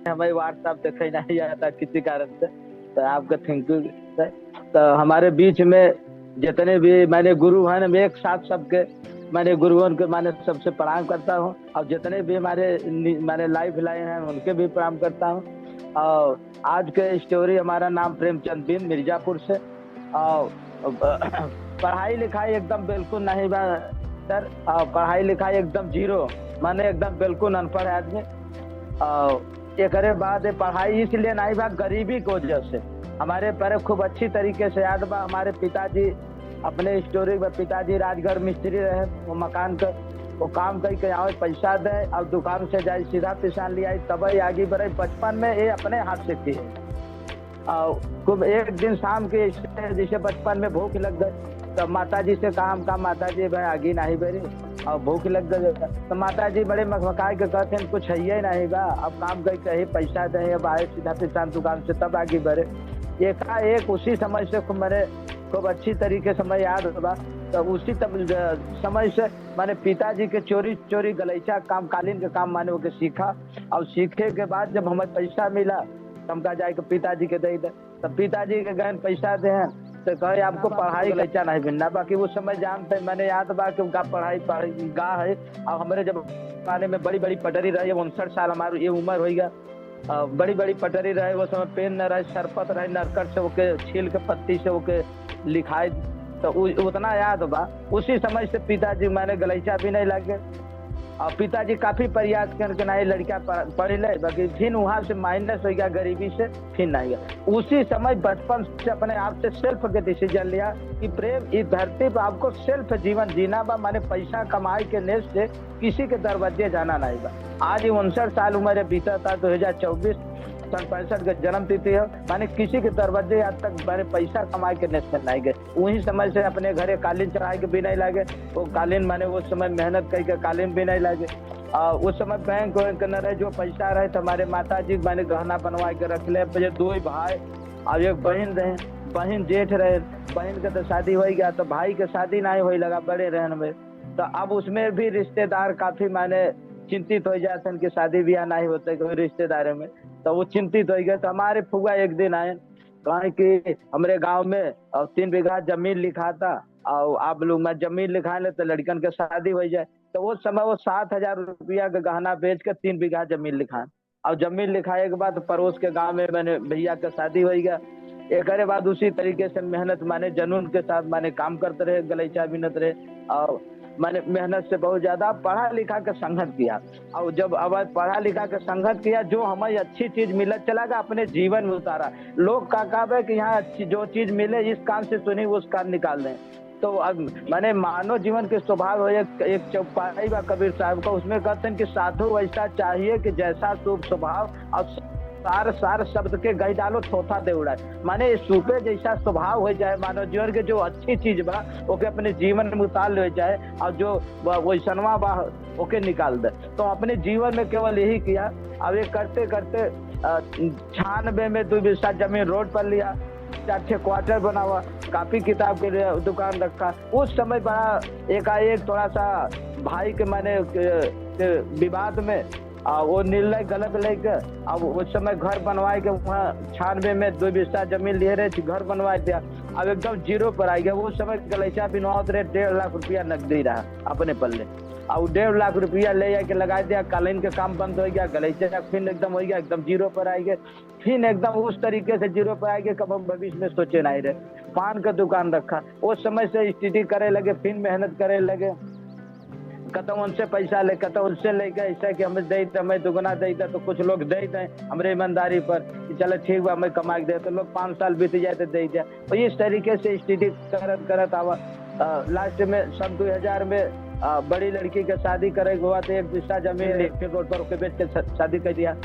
हमें व्हाट्सएप देखे नहीं आता किसी कारण से। तो आपका थैंक यू सर। तो हमारे बीच में जितने भी मैंने गुरु हैं ना, मैं एक साथ सबके मैंने गुरुओं के मैंने सबसे प्रणाम करता हूँ। और जितने भी हमारे लाइफ लाइन हैं उनके भी प्रणाम करता हूँ। और आज के स्टोरी, हमारा नाम प्रेमचंद बिन, मिर्जापुर से। और पढ़ाई लिखाई एकदम बिल्कुल नहीं बा सर। पढ़ाई लिखाई एकदम जीरो, माने एकदम बिल्कुल अनपढ़ आदमी। एकरे बाद पढ़ाई इसलिए नहीं बा, गरीबी की वजह से। हमारे पर खूब अच्छी तरीके से याद बा, हमारे पिताजी अपने स्टोरी में, पिताजी राजगढ़ मिस्त्री रहे। वो मकान का वो काम करके आवे, पैसा दे और दुकान से जाए सीधा पिसान ले आई, तब आगे बढ़े। बचपन में ये अपने हाथ से किए। खूब एक दिन शाम के जैसे बचपन में भूख लग गई, तो माता जी से कहा माता जी भाई आगे नहीं बेरी और भूख लग गई। तो माता जी बड़े मखमकाए के कहते हैं कुछ है ही नहीं बा, अब काम कर कहीं पैसा दे, अब आए सीधा पिसान दुकान से, तब आगे बढ़े। एक उसी समय से मेरे खूब अच्छी तरीके से मैं याद होगा। तो उसी समय से मैंने पिताजी के चोरी चोरी गलीचा काम, कालीन के काम माने के सीखा। और सीखे के बाद जब हमें पैसा मिला, हमका जाके पिताजी के दे दे। तब पिताजी के गहन पैसा दे हैं, तो कहे आपको पढ़ाई गलीचा नहीं मिलना। बाकी उस समय जानते, मैंने याद बा कि उनका पढ़ाई गा है। और हमारे जब पाने में बड़ी बड़ी पटरी रही, 59 साल हमारी ये उम्र हो गया। बड़ी बड़ी पटरी रहे, वो समय पेन न रहे, सरपत रहे, नरकट से ओके छील के पत्ती से ओके लिखाए। तो उतना याद बा। उसी समय से पिताजी मैंने गलीचा भी नहीं लगे। और पिताजी काफी प्रयास करके नहीं लड़का पढ़ ले, बाकी फिर वहां से माइनस हो गया, गरीबी से फिर नहीं गया। उसी समय बचपन से अपने आप से सेल्फ के डिसीजन लिया कि प्रेम इस धरती पर आपको सेल्फ जीवन जीना बा, माने पैसा कमाई के नेस से किसी के दरवाजे जाना नहीं बा। आज 59 साल उम्र बीता था, 2024 सन 65 का जन्म तिथि है। माने किसी के दरवाजे आज तक मैंने पैसा कमाए के नेस में नहीं गए। वही समय से अपने घरे कालीन चढ़ाए के भी नहीं लागे। वो कालीन माने उस समय मेहनत करके कालीन भी नहीं लागे। उस समय बैंक वैंक न रहे, जो पैसा रहे तो हमारे माता जी मैंने गहना बनवा के रख ले। 2 भाई और एक बहन रहे, बहन जेठ रहे। बहन के तो शादी हो गया, तो भाई के शादी नहीं हो लगा बड़े रहन में। तो अब उसमें भी रिश्तेदार काफी माने चिंतित हो जाते हैं कि शादी ब्याह नहीं होते कोई रिश्तेदारों में। तो वो चिंतित हो गए। तो हमारे फुआ एक दिन आए, कहा कि हमारे गांव में 3 बीघा जमीन लिखा था, और आप लोग मैं जमीन लिखा ले तो लड़कन के शादी हो जाए। तो वो समय वो 7,000 रुपया का गहना बेच कर 3 बीघा जमीन लिखा। और जमीन लिखाए के बाद पड़ोस के गाँव में मैंने भैया का शादी हो गया। एक बात उसी तरीके से मेहनत माने जनून के साथ माने काम करते रहे, गलीचा बिनत रहे। और मैंने मेहनत से बहुत ज्यादा पढ़ा लिखा के संघर्ष किया। और जब अब पढ़ा लिखा के संघर्ष किया, जो हमें अच्छी चीज मिलत चला गया अपने जीवन में उतारा। लोग का कहवे कि यहाँ अच्छी जो चीज मिले इस कान से सुनी उस कान निकाल दें। तो अब मैंने मानव जीवन के स्वभाव है, एक चौपाई बा कबीर साहब का, उसमें कहते हैं कि साधु वैसा चाहिए कि जैसा शुभ स्वभाव, और सार सार शब्द के गई डालो थोथा दे उड़ाए। माने सूपे जैसा स्वभाव हो जाए मानव जीवन के, जो अच्छी चीज बा ओके अपने जीवन में उतार ले जाए, और जो वैसनवा बा ओके निकाल दे। तो अपने जीवन में केवल यही किया। अब ये करते करते 96 में 2 बीघा जमीन रोड पर लिया, 4-6 क्वार्टर बनावा, कापी किताब के लिए दुकान रखा। उस समय बड़ा एकाएक थोड़ा सा भाई के माने विवाद में वो निर्णय गलत लेके अब उस समय घर बनवाए के, वहाँ 96 में 2 बीघा जमीन लिए रहे थे, घर बनवाए दिया। अब एकदम जीरो पर आ गया। वो समय गलीचा बिनवात रहे, 1.5 लाख रुपया नकदी रहा अपने पल्ले। और 1.5 लाख रुपया ले जाके लगा दिया, कालीन के काम बंद हो गया, गलीचा फिर एकदम हो गया, एकदम जीरो पर आ गए। फिर एकदम उस तरीके से जीरो पर आ गए, कब हम भविष्य में सोचे नहीं रहे। पान का दुकान रखा, उस समय से स्थिति करे लगे, फिर मेहनत करे लगे। कत उनसे पैसा ले, कत उनसे लेके ऐसा कि हमें दे हमें दुगना दे, तो कुछ लोग दे दें हमारे ईमानदारी पर कि चलो ठीक बा हमें कमा के दे, तो लोग 5 साल बीत जाए तो दे दिया। तो इस तरीके से स्थिति करत करत आवा। लास्ट में सन 2000 में बड़ी लड़की के शादी करे हुआ, तो 1 बीघा जमीन लेके रोड पर बेच के शादी कर दिया।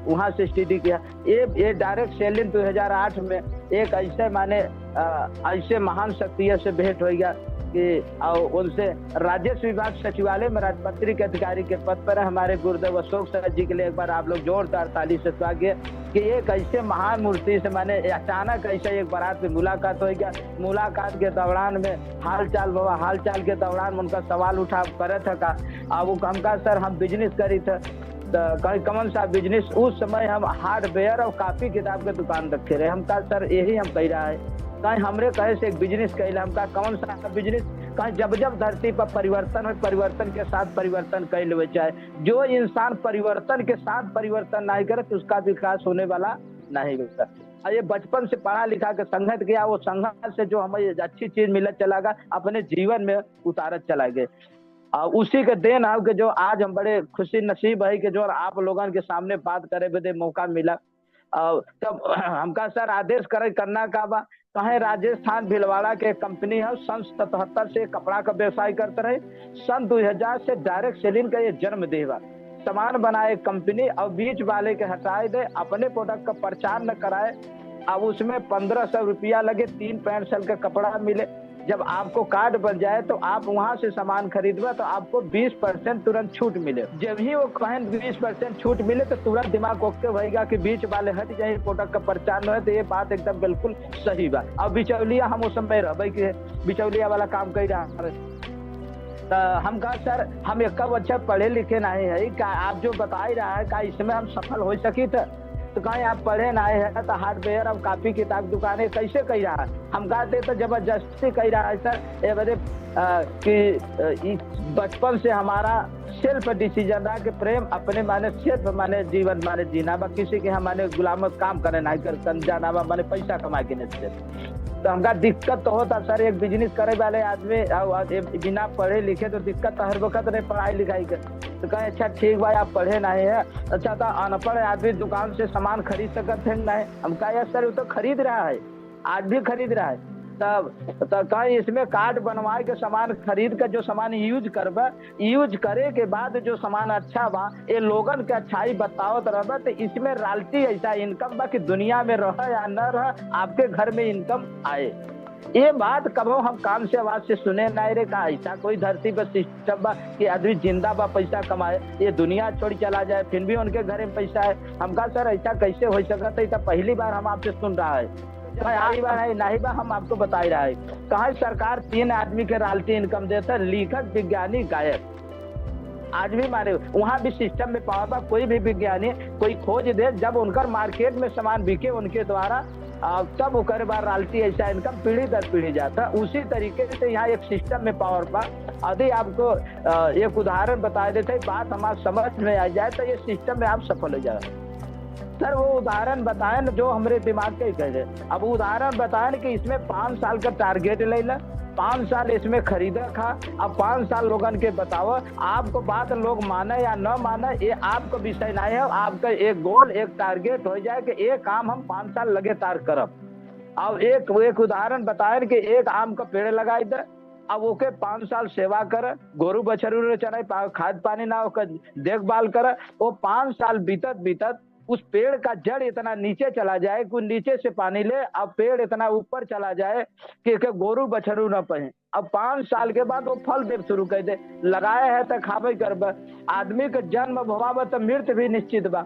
वहां से स्टडी किया। ये डायरेक्ट सेलिंग 2008 में एक ऐसे माने ऐसे महान शक्तियों से भेंट हो गया कि उनसे राजस्व विभाग सचिवालय में राजपत्रित के अधिकारी के पद पर हमारे गुरुदेव अशोक सर जी के लिए एक बार आप लोग जोरदार ताली से स्वागत कि एक ऐसे महान मूर्ति से मैंने अचानक ऐसे एक बारात में मुलाकात हो गया। मुलाकात के दौरान में हाल चाल के दौरान उनका सवाल उठा करे था का वो हमका सर हम बिजनेस करी थे। तो कहीं कौन सा बिजनेस, उस समय हम हार्डवेयर और कॉपी किताब के दुकान रखे रहे। हम कहा सर यही हम कह रहा है, कहीं हमरे कहे से एक बिजनेस कैला। हम कहा कौन सा बिजनेस? कहीं जब जब धरती पर परिवर्तन हो, परिवर्तन के साथ परिवर्तन कर ले चाहे। जो इंसान परिवर्तन के साथ परिवर्तन नहीं करे तो उसका विकास होने वाला नहीं होता। ये बचपन से पढ़ा लिखा के संगत किया, वो संगत से जो हमें अच्छी चीज मिलत चला गया, अपने जीवन में उतारत चला गए। उसी के देन आओ के जो आज हम बड़े खुशी नसीब है कि जो आप लोगों के सामने बात करे बदे मौका मिला। तब हमका सर आदेश करे करना का बा, कहे राजस्थान भीलवाड़ा के कंपनी है, सन 77 से कपड़ा का व्यवसाय करते रहे। सन 2000 से डायरेक्ट सेलिंग का ये जन्म देवा। सामान बनाए कंपनी और बीच वाले के हटाए दे, अपने प्रोडक्ट का प्रचार न कराए। अब उसमें 1500 रुपया लगे, 3 पैंट शर्ट का कपड़ा मिले। जब आपको कार्ड बन जाए तो आप वहां से सामान खरीदवा तो आपको 20% तुरंत छूट मिले। जब ही वो कहें 20% छूट मिले तो तुरंत दिमाग ओके होगा कि बीच वाले हट जाए, प्रोडक्ट का प्रचार न हो। तो ये बात एकदम बिल्कुल सही बा। अब बिचौलिया हम उस समय रह के बिचौलिया वाला काम कर रहा है। तो हम कहा सर हम एक अच्छा पढ़े लिखे नहीं है, क्या आप जो बता ही रहा है क्या इसमें हम सफल हो सकी थे? तो कहीं आप पढ़े ना है तो हार्डवेयर और कॉपी किताब दुकानें कैसे कह रहा है? हम कहते तो जबरदस्ती कह रहा है सर। ये बदे कि बचपन से हमारा सेल्फ डिसीजन रहा कि प्रेम अपने माने सेल्फ माने जीवन माने जीना बा, किसी के हम माने गुलाम काम करे नहीं कर जाना बा, माने पैसा कमा के नहीं। तो हमका दिक्कत तो होता सर, एक बिजनेस करे वाले आदमी बिना पढ़े लिखे तो दिक्कत तो हर वक्त नहीं पढ़ाई लिखाई के। तो कहे अच्छा ठीक भाई आप पढ़े नहीं है, अच्छा तो अनपढ़ आदमी दुकान से सामान खरीद सकते हैं नहीं? हम कहा सर वो तो खरीद रहा है, आज भी खरीद रहा है। तब कहीं इसमें कार्ड बनवाए के सामान खरीद कर जो सामान यूज करबा, यूज करे के बाद जो सामान अच्छा बा ये लोगन के अच्छाई बतावत रहबा, तो इसमें रॉयल्टी ऐसा इनकम बा कि दुनिया में रह या न रह आपके घर में इनकम आए। ये बात कबो हम कान से आवाज से सुने नहीं रे। का ऐसा कोई धरती पर सिस्टम बा कि आदमी जिंदा बा पैसा कमाए, ये दुनिया छोड़ चला जाए फिर भी उनके घर में पैसा है? हम कहा सर ऐसा कैसे हो सकता है? तो पहली बार हम आपसे सुन रहा है, आई बार है नहीं बा हम आपको बता ही रहा है। कहा सरकार 3 आदमी के रॉयल्टी इनकम देता, लेखक विज्ञानी गायक। आज भी मारे वहाँ भी सिस्टम में पावर बा, कोई भी विज्ञानी कोई खोज दे, जब उनका मार्केट में सामान बिके उनके द्वारा तब ओकर बार रॉयल्टी ऐसा इनकम पीढ़ी दर पीढ़ी जाता। उसी तरीके से यहाँ एक सिस्टम में पावर बा। यदि आपको एक उदाहरण बता देते बात हमारे समझ में आ जाए तो ये सिस्टम में आप सफल हो जाए। सर वो उदाहरण बताएं जो हमारे दिमाग के कह दे। अब उदाहरण बताएं कि इसमें 5 साल का टारगेट ले ला, 5 साल इसमें खरीदा खा। अब 5 साल लोगन के बताओ, आपको बात लोग माने या न माने ये आपका विषय नहीं है। आपका एक गोल एक टारगेट हो जाए कि एक काम हम 5 साल लगातार करब। अब एक उदाहरण बताए कि एक आम का पेड़ लगाई दे, अब ओके 5 साल सेवा कर, गोरू बछरू चराई, खाद पानी ना ओकर देखभाल कर। वो 5 साल बीतत उस पेड़ का जड़ इतना नीचे चला जाए कि नीचे से पानी ले, अब पेड़ इतना ऊपर चला जाए कि गोरू बछरू न पहे। अब 5 साल के बाद वो फल देव शुरू कर दे। लगाए है तो खाबे करब। आदमी के जन्म भवा तो मृत्यु भी निश्चित बा।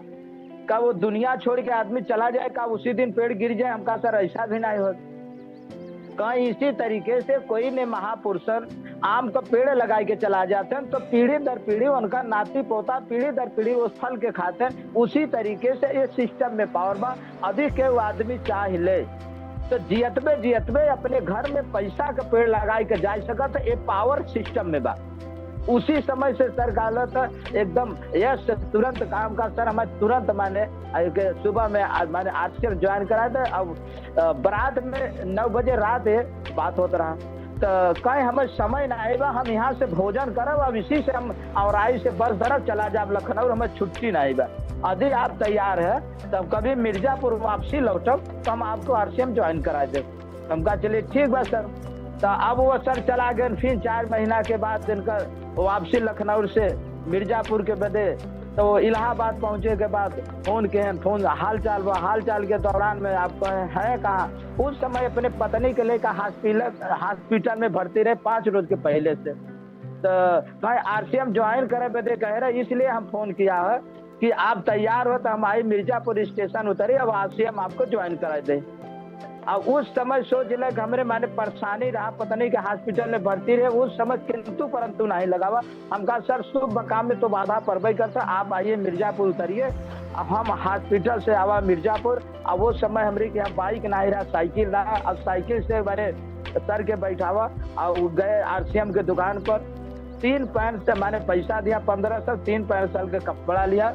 का वो दुनिया छोड़ के आदमी चला जाए, का उसी दिन पेड़ गिर जाए? हमका सर ऐसा भी नहीं हो। कहीं इसी तरीके से कोई ने महापुरुषन आम का पेड़ लगा के चला जाते हैं तो पीढ़ी दर पीढ़ी उनका नाती पोता पीढ़ी दर पीढ़ी उस फल के खाते हैं। उसी तरीके से ये सिस्टम में पावर बा। अधिक के वो आदमी चाह ले तो जियतबे अपने घर में पैसा का पेड़ लगा के जा सकता। ये पावर सिस्टम में बा। उसी समय से सर गालत एकदम यस तुरंत काम का सर हमारे तुरंत माने सुबह में माने आश्चर्य ज्वाइन कराए थे। अब बारात में 9 बजे रात है बात होता रहा तो कहीं हमें समय ना आएगा, हम यहाँ से भोजन करब। अब इसी से हम और आई से बस दरब चला जाए लखनऊ, हमें छुट्टी ना आएगा। यदि आप तैयार है तब कभी मिर्जापुर वापसी लौटब तो हम आपको RCM ज्वाइन करा दे। हम कहा चलिए ठीक बा सर। तो अब वो सर चला गए। फिर 4 महीना के बाद इनकर वापसी लखनऊ से मिर्जापुर के बदे तो इलाहाबाद पहुंचे के बाद फोन हाल चाल के दौरान में आप है कहाँ? उस समय अपने पत्नी के लेकर हॉस्पिटल में भर्ती रहे 5 रोज के पहले से। तो भाई RCM ज्वाइन करे बदे कह रहे, इसलिए हम फोन किया है कि आप तैयार हो तो हम आई मिर्जापुर स्टेशन उतरे, अब RCM आपको ज्वाइन करा दे। और उस समय सोच ले कि हमरे माने परेशानी रहा, पता नहीं कि हॉस्पिटल में भर्ती रहे, उस समय किंतु परंतु नहीं लगावा। हम कहा सर शुभ काम में तो बाधा पड़बे करता, आप आइए मिर्जापुर उतरिए। हम हॉस्पिटल से आवा मिर्जापुर, और वो समय हमारे के यहाँ बाइक नहीं रहा, साइकिल रहा। अब साइकिल से मैंने सर के बैठावा और गए आरसीएम के दुकान पर। 3 पैंट से मैंने पैसा दिया 1500, 3 पैंट साल का कपड़ा लिया।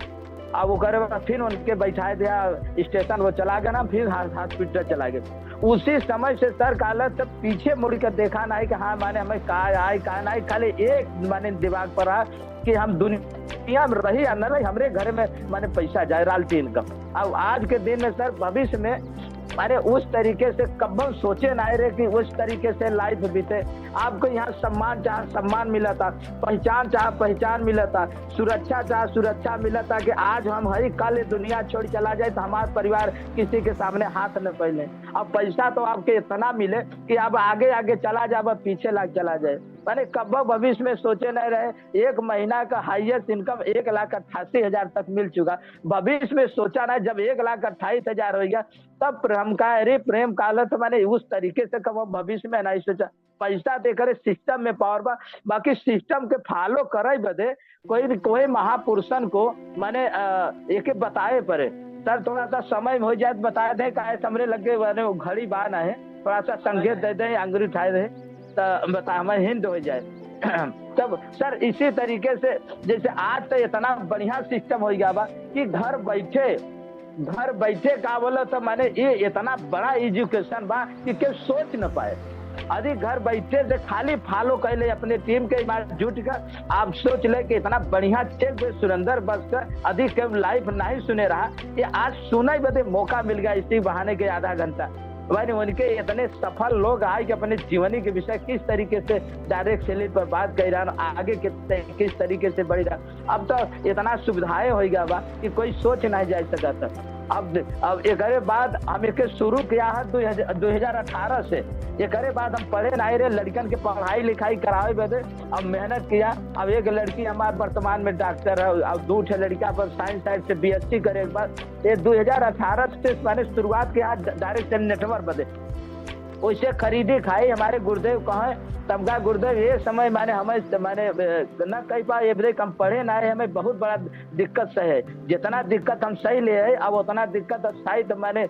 अब वो करे फिर उनके बैठाए दिया स्टेशन, वो चला गया ना, फिर हॉस्पिटल चला गया। उसी समय से सर काला तब पीछे मुड़ कर देखा नहीं कि हाँ माने हमें कहा आए कहा नहीं, खाली एक माने दिमाग पर आ कि हम दुनिया में रही या न रही, हमरे घर में माने पैसा जाए रॉयल्टी इनकम। अब आज के दिन में सर भविष्य में माने उस तरीके से कब्बल सोचे ना रहे कि उस तरीके से लाइफ बीते। आपको यहाँ सम्मान चाह सम्मान मिला था, पहचान चाह पहचान मिला था, सुरक्षा चाह सुरक्षा मिला था कि आज हम हरी कल दुनिया छोड़ चला जाए तो हमारा परिवार किसी के सामने हाथ न फैले। अब पैसा तो आपके इतना मिले कि अब आगे आगे चला जाए, अब पीछे लाग चला जाए। मैंने कब भविष्य में सोचे नहीं रहे। एक महीना का हाईएस्ट इनकम 1,88,000 तक मिल चुका, भविष्य में सोचा ना। जब 1,28,000 हो गया तब हम कहा अरे प्रेम काल तो मैंने उस तरीके से कब भविष्य में नहीं सोचा। पैसा देकर सिस्टम में पावर बा, बाकी सिस्टम के फॉलो करे बदे कोई महापुरुषन को मैंने एक बताए पड़े। सर थोड़ा सा समय हो जाए तो बता दे, काहे समरे लगे वो घड़ी बाना है, थोड़ा सा संकेत दे दे, अंगुरी उठाए दे तो बता हमें हिंद हो जाए। तब सर इसी तरीके से जैसे आज तो इतना बढ़िया सिस्टम हो गया बा कि घर बैठे का बोला तो मैंने ये इतना बड़ा एजुकेशन बा कि के सोच न पाए। अधिक घर बैठे से खाली फॉलो कर ले अपने टीम के जुट कर। आप सोच ले कि इतना बढ़िया चेक सुरेंद्र बस कर अधिक लाइफ नहीं सुने रहा, ये आज सुना ही बदे मौका मिल गया इसी बहाने के आधा घंटा। मैंने उनके इतने सफल लोग आए कि अपने जीवनी के विषय किस तरीके से डायरेक्ट सेलिंग पर बात कर रहा, आगे किस तरीके से बढ़ रहा। अब तो इतना सुविधाएं हो गया बा कि कोई सोच नहीं जा सकता। अब एक बाद हम एक शुरू किया है 2018 से। एक बाद हम पढ़े नहीं रहे, लड़कन के पढ़ाई लिखाई करावे बदे अब मेहनत किया। अब एक लड़की हमारे वर्तमान में डॉक्टर है, अब 2 लड़का पर साइंस साइड से बीएससी करे के बाद ये 2018 से मैंने शुरुआत किया डायरेक्ट नेटवर्क बदे। वैसे खरीदी खाई हमारे गुरुदेव कहे तमगा गुरुदेव ये समय मैंने हमें न कह पाए हम पढ़े ना है, हमें बहुत बड़ा दिक्कत से है। जितना दिक्कत हम सही ले है अब उतना दिक्कत सही तो मैंने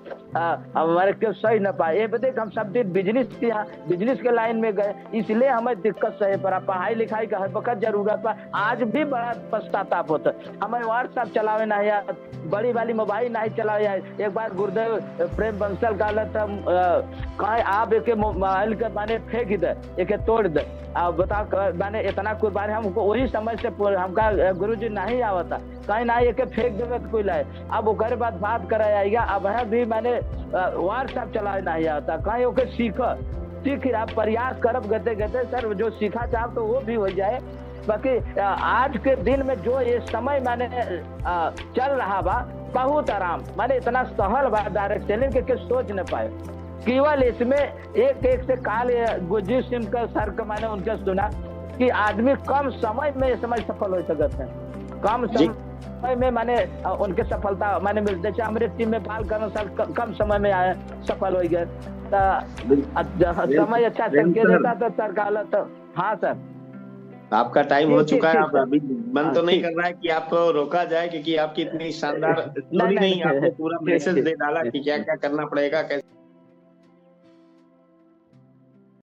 हमारे क्यों सही न पाए। ये बदे हम सब दिन बिजनेस किया, बिजनेस के लाइन में गए, इसलिए हमें दिक्कत सही पड़ा। पढ़ाई लिखाई का हर वक्त जरूरत पा, आज भी बड़ा पश्चाताप होता। हमें व्हाट्सएप चलावे ना यार, बड़ी वाली मोबाइल नहीं चलावे यार। एक बार गुरुदेव प्रेम बंसल कहा आप एक मोबाइल के माने फेंक दे, एक तोड़ दे। अब बताओ मैंने इतना कोई बारे हमको वही समय से हमका गुरुजी नहीं आवता, कहीं ना एक फेंक देवे तो कोई लाए। अब ओकर बाद बात करे आएगा। अब है भी मैंने व्हाट्सएप चलाए नहीं आता, कहीं ओके सीख आप प्रयास करब गते गते सर जो सीखा चाह तो वो भी हो जाए। बाकी आज के दिन में जो ये समय मैंने चल रहा बा बहुत आराम, मैंने इतना सहल बा डायरेक्ट सेलिंग के सोच न पाए। केवल इसमें एक से काल गुरजीत सिंह का सर का मैंने उनका सुना कि आदमी कम समय में समय सफल हो सकते हैं। कम समय में मैंने उनके सफलता मैंने मिल, जैसे हमारे टीम में बाल करना सर कम समय में आए सफल हो गए। समय अच्छा संकेत देता तो सर का तो हाँ सर आपका टाइम हो चुका है। आप अभी मन तो नहीं कर रहा है कि आपको रोका जाए क्योंकि आपकी इतनी शानदार स्टोरी नहीं, आपने पूरा मैसेज दे डाला कि क्या क्या करना पड़ेगा कैसे